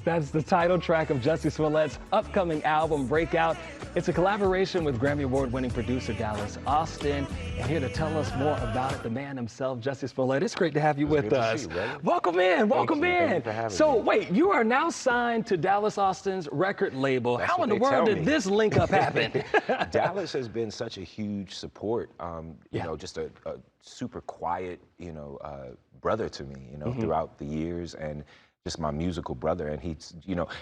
Dallas. That's the title track of Jussie Smollett's upcoming album, BreakOut. It's a collaboration with Grammy Award-winning producer Dallas Austin. And here to tell us more about it, the man himself, Jussie Smollett. It's great to have you with us. Welcome in, welcome in. Thank you for having me. So wait, you are now signed to Dallas Austin's record label. How in the world did this link up happen? Dallas has been such a huge support. You know, just a super quiet, brother to me, throughout the years, and just my musical brother. And he's,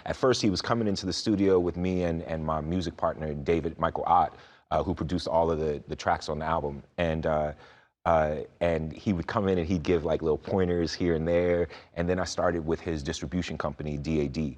at first he was coming into the studio with me and my music partner, Michael Ott, who produced all of the tracks on the album. And he would come in and he'd give like little pointers here and there. And then I started with his distribution company, DAD.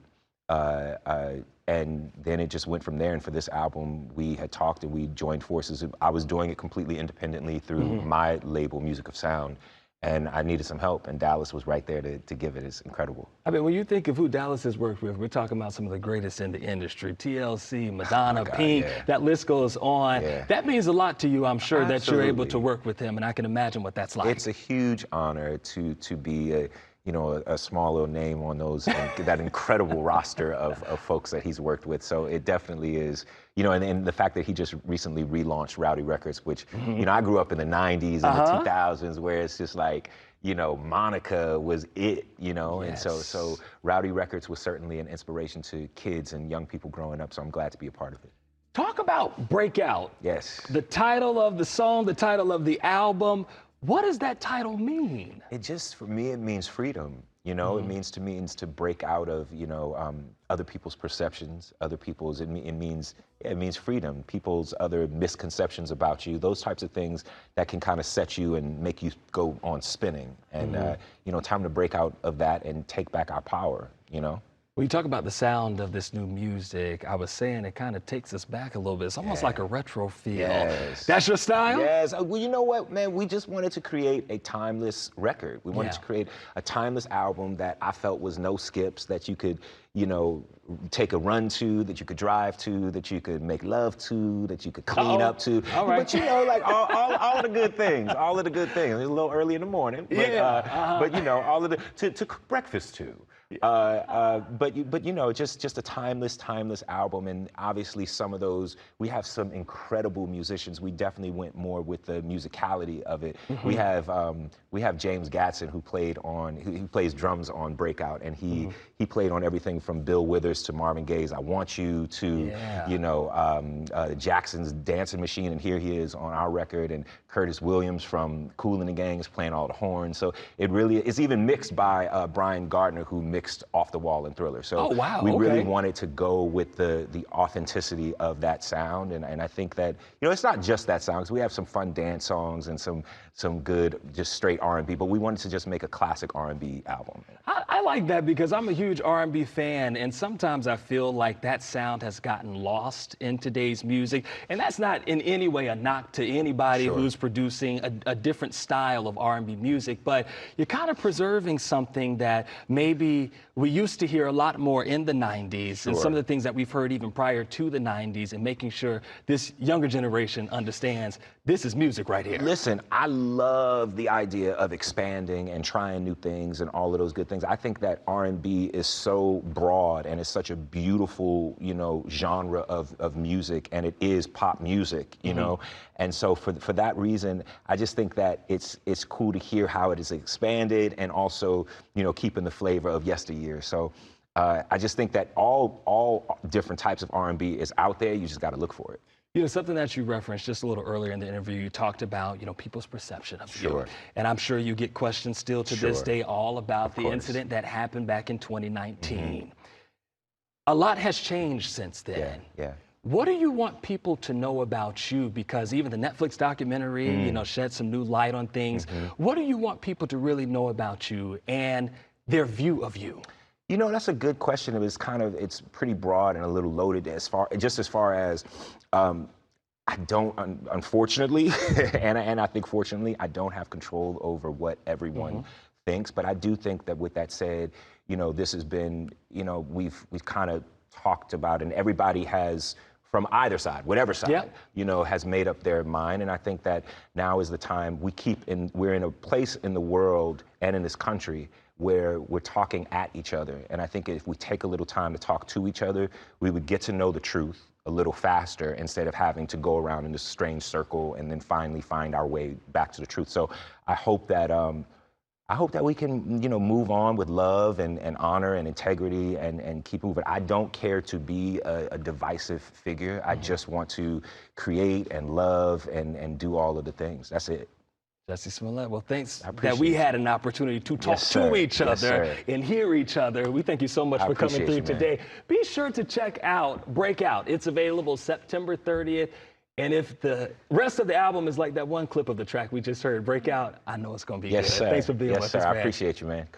And then it just went from there. And for this album, we had talked and we joined forces. I was doing it completely independently through my label, Music of Sound. And I needed some help, and Dallas was right there to give it. It's incredible. I mean, when you think of who Dallas has worked with, we're talking about some of the greatest in the industry. TLC, Madonna, Pink, that list goes on. That means a lot to you, I'm sure, that you're able to work with him, and I can imagine what that's like. It's a huge honor to be a small little name on those, that incredible roster of folks that he's worked with. So it definitely is, and the fact that he just recently relaunched Rowdy Records, which, I grew up in the 90s and the 2000s where it's just like, Monica was it, and so Rowdy Records was certainly an inspiration to kids and young people growing up. So I'm glad to be a part of it. Talk about BreakOut. Yes. The title of the song, the title of the album. What does that title mean? It just, for me, it means freedom. It means to break out of, other people's perceptions, other people's, it means freedom, people's other misconceptions about you, those types of things that can kind of set you and make you go on spinning. And, time to break out of that and take back our power, When you talk about the sound of this new music, I was saying it kind of takes us back a little bit. It's almost like a retro feel. Yes. That's your style? Yes. Well, you know what, man? We just wanted to create a timeless record. We wanted to create a timeless album that I felt was no skips, that you could, take a run to, that you could drive to, that you could make love to, that you could clean up to. All right. But like all of the good things, all of the good things. It's a little early in the morning, but, but all of the, to cook breakfast to. But just a timeless album, and obviously some of those, we have some incredible musicians. We definitely went more with the musicality of it. We have James Gatson, who plays drums on BreakOut, and he played on everything from Bill Withers to Marvin Gaye's I Want You to Jackson's Dancing Machine, and here he is on our record, and Curtis Williams from Kool and the Gang is playing all the horns. So it really is even mixed by Brian Gardner, who mixed Off the Wall and Thriller. So we really wanted to go with the authenticity of that sound, and I think that it's not just that sound, because we have some fun dance songs and some good just straight R&B, but we wanted to just make a classic R&B album. I like that because I'm a huge R&B fan, and sometimes I feel like that sound has gotten lost in today's music, and that's not in any way a knock to anybody who's producing a different style of R&B music, but you're kind of preserving something that maybe we used to hear a lot more in the 90s, and some of the things that we've heard even prior to the 90s, and making sure this younger generation understands this is music right here. Listen, I love the idea of expanding and trying new things and all of those good things. I think that R&B is so broad and it's such a beautiful, genre of music, and it is pop music, And so for that reason, I just think that it's cool to hear how it is expanded and also, keeping the flavor of yesteryear. So I just think that all different types of R&B is out there. You just got to look for it. Something that you referenced just a little earlier in the interview, you talked about, people's perception of you. And I'm sure you get questions still to this day all about the incident that happened back in 2019. A lot has changed since then. What do you want people to know about you? Because even the Netflix documentary, shed some new light on things. What do you want people to really know about you and their view of you? That's a good question. It's pretty broad and a little loaded as far as I don't, unfortunately, and I think fortunately, I don't have control over what everyone thinks. But I do think that with that said, this has been, we've kind of talked about, and everybody has, from either side, whatever side, has made up their mind. And I think that now is the time we're in a place in the world and in this country where we're talking at each other. And I think if we take a little time to talk to each other, we would get to know the truth a little faster instead of having to go around in this strange circle and then finally find our way back to the truth. So I hope that we can, move on with love and honor and integrity and keep moving. I don't care to be a divisive figure. I just want to create and love and do all of the things. That's it. Jussie Smollett, well, thanks that we had an opportunity to talk to each other and hear each other. We thank you so much for coming through today. Be sure to check out BreakOut. It's available September 30th. And if the rest of the album is like that one clip of the track we just heard, BreakOut, I know it's going to be good. Sir. Thanks for being with us, man. I appreciate you, man.